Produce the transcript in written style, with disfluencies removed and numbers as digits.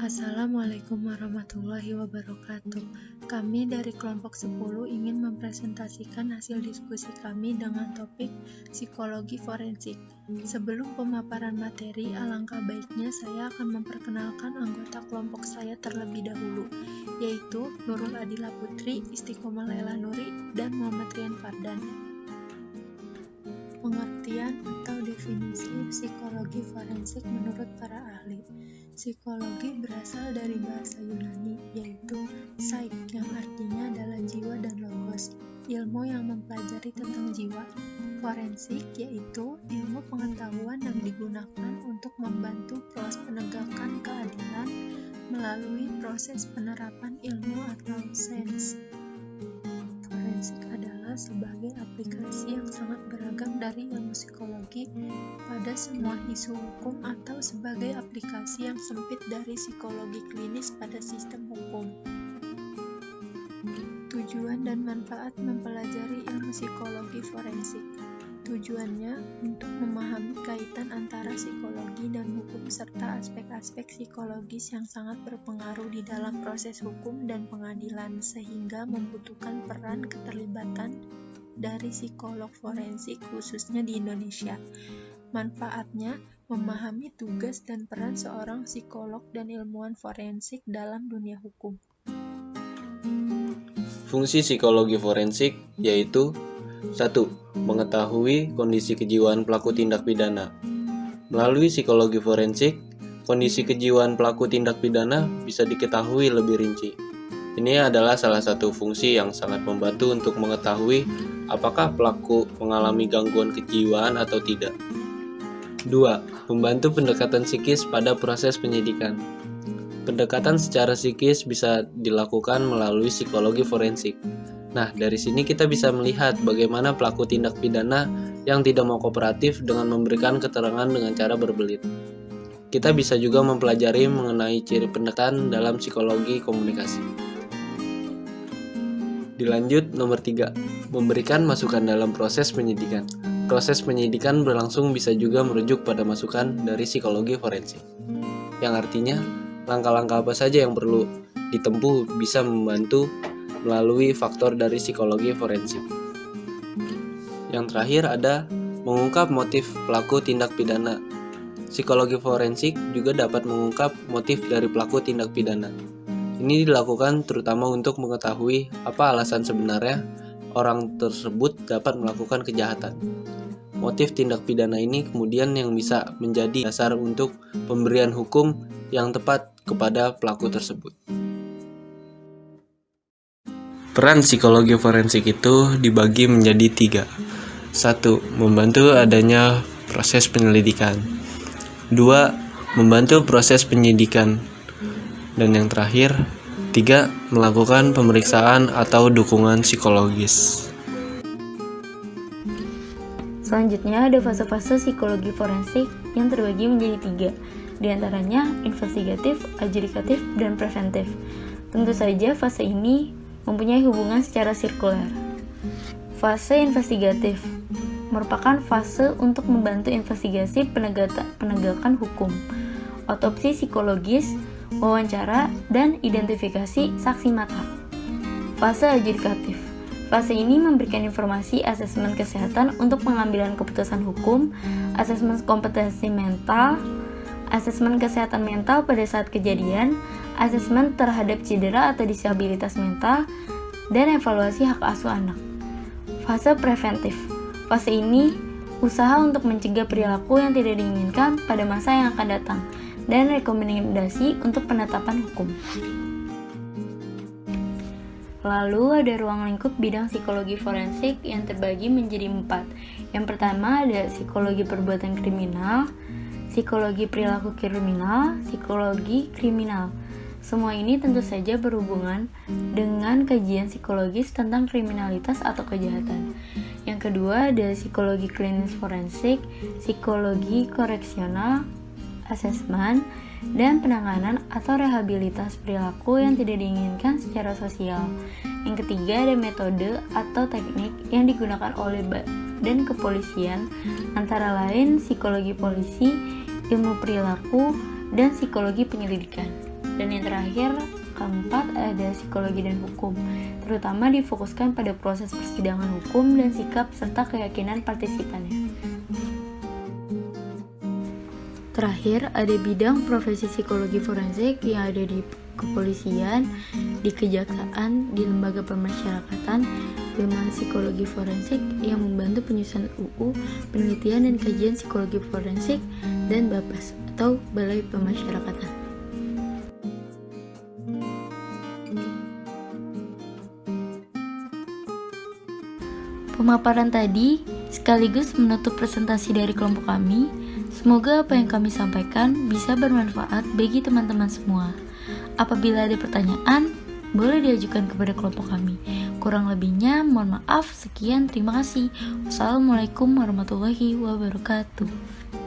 Assalamualaikum warahmatullahi wabarakatuh. Kami dari kelompok 10 ingin mempresentasikan hasil diskusi kami dengan topik psikologi forensik. Sebelum pemaparan materi, alangkah baiknya saya akan memperkenalkan anggota kelompok saya terlebih dahulu, yaitu Nurul Adila Putri, Istiqomah Laila Nuri, dan Muhammad Rian Fardan. Pengertian atau definisi psikologi forensik menurut para ahli. Psikologi berasal dari bahasa Yunani, yaitu psyche, yang artinya adalah jiwa dan logos, ilmu yang mempelajari tentang jiwa. Forensik yaitu ilmu pengetahuan yang digunakan untuk membantu proses penegakan keadilan melalui proses penerapan ilmu atau sains. Forensik adalah sebagai aplikasi yang sangat beragam dari ilmu psikologi pada semua isu hukum atau sebagai aplikasi yang sempit dari psikologi klinis pada sistem hukum. Tujuan dan manfaat mempelajari ilmu psikologi forensik. Tujuannya untuk memahami kaitan antara psikologi dan hukum serta aspek-aspek psikologis yang sangat berpengaruh di dalam proses hukum dan pengadilan sehingga membutuhkan peran keterlibatan dari psikolog forensik khususnya di Indonesia. Manfaatnya memahami tugas dan peran seorang psikolog dan ilmuwan forensik dalam dunia hukum. Fungsi psikologi forensik yaitu 1. Mengetahui kondisi kejiwaan pelaku tindak pidana. Melalui psikologi forensik, kondisi kejiwaan pelaku tindak pidana bisa diketahui lebih rinci. Ini adalah salah satu fungsi yang sangat membantu untuk mengetahui apakah pelaku mengalami gangguan kejiwaan atau tidak. 2. Membantu pendekatan psikis pada proses penyidikan. Pendekatan secara psikis bisa dilakukan melalui psikologi forensik. Nah, dari sini kita bisa melihat bagaimana pelaku tindak pidana yang tidak mau kooperatif dengan memberikan keterangan dengan cara berbelit. Kita bisa juga mempelajari mengenai ciri pendekatan dalam psikologi komunikasi. Dilanjut nomor 3, memberikan masukan dalam proses penyidikan. Proses penyidikan berlangsung bisa juga merujuk pada masukan dari psikologi forensik. Yang artinya, langkah-langkah apa saja yang perlu ditempuh bisa membantu melalui faktor dari psikologi forensik. Yang terakhir ada mengungkap motif pelaku tindak pidana. Psikologi forensik juga dapat mengungkap motif dari pelaku tindak pidana. Ini dilakukan terutama untuk mengetahui apa alasan sebenarnya orang tersebut dapat melakukan kejahatan. Motif tindak pidana ini kemudian yang bisa menjadi dasar untuk pemberian hukum yang tepat kepada pelaku tersebut. Peran psikologi forensik itu dibagi menjadi 3. 1. Membantu adanya proses penyelidikan. 2. Membantu proses penyidikan. Dan yang terakhir, 3. Melakukan pemeriksaan atau dukungan psikologis. Selanjutnya ada fase-fase psikologi forensik yang terbagi menjadi 3. Di antaranya investigatif, adjudikatif, dan preventif. Tentu saja fase ini mempunyai hubungan secara sirkuler. Fase investigatif merupakan fase untuk membantu investigasi penegakan hukum, otopsi psikologis, wawancara, dan identifikasi saksi mata. Fase adjudikatif. Fase ini memberikan informasi asesmen kesehatan untuk pengambilan keputusan hukum, asesmen kompetensi mental, asesmen kesehatan mental pada saat kejadian, asesmen terhadap cedera atau disabilitas mental, dan evaluasi hak asuh anak. Fase preventif. Fase ini usaha untuk mencegah perilaku yang tidak diinginkan pada masa yang akan datang, dan rekomendasi untuk penetapan hukum. Lalu ada ruang lingkup bidang psikologi forensik yang terbagi menjadi 4. Yang pertama ada psikologi perbuatan kriminal, psikologi perilaku kriminal, psikologi kriminal. Semua ini tentu saja berhubungan dengan kajian psikologis tentang kriminalitas atau kejahatan. Yang kedua ada psikologi klinis forensik, psikologi koreksional, asesmen, dan penanganan atau rehabilitas perilaku yang tidak diinginkan secara sosial. Yang ketiga ada metode atau teknik yang digunakan oleh Badan Kepolisian, antara lain psikologi polisi, ilmu perilaku, dan psikologi penyelidikan. Dan yang terakhir, keempat, ada psikologi dan hukum, terutama difokuskan pada proses persidangan hukum dan sikap serta keyakinan partisipannya. Terakhir, ada bidang profesi psikologi forensik yang ada di kepolisian, di kejaksaan, di lembaga pemasyarakatan, ilmu psikologi forensik yang membantu penyusunan UU, penelitian dan kajian psikologi forensik, dan BAPAS atau Balai Pemasyarakatan. Pemaparan tadi sekaligus menutup presentasi dari kelompok kami. Semoga apa yang kami sampaikan bisa bermanfaat bagi teman-teman semua. Apabila ada pertanyaan, boleh diajukan kepada kelompok kami. Kurang lebihnya, mohon maaf. Sekian, terima kasih. Wassalamualaikum warahmatullahi wabarakatuh.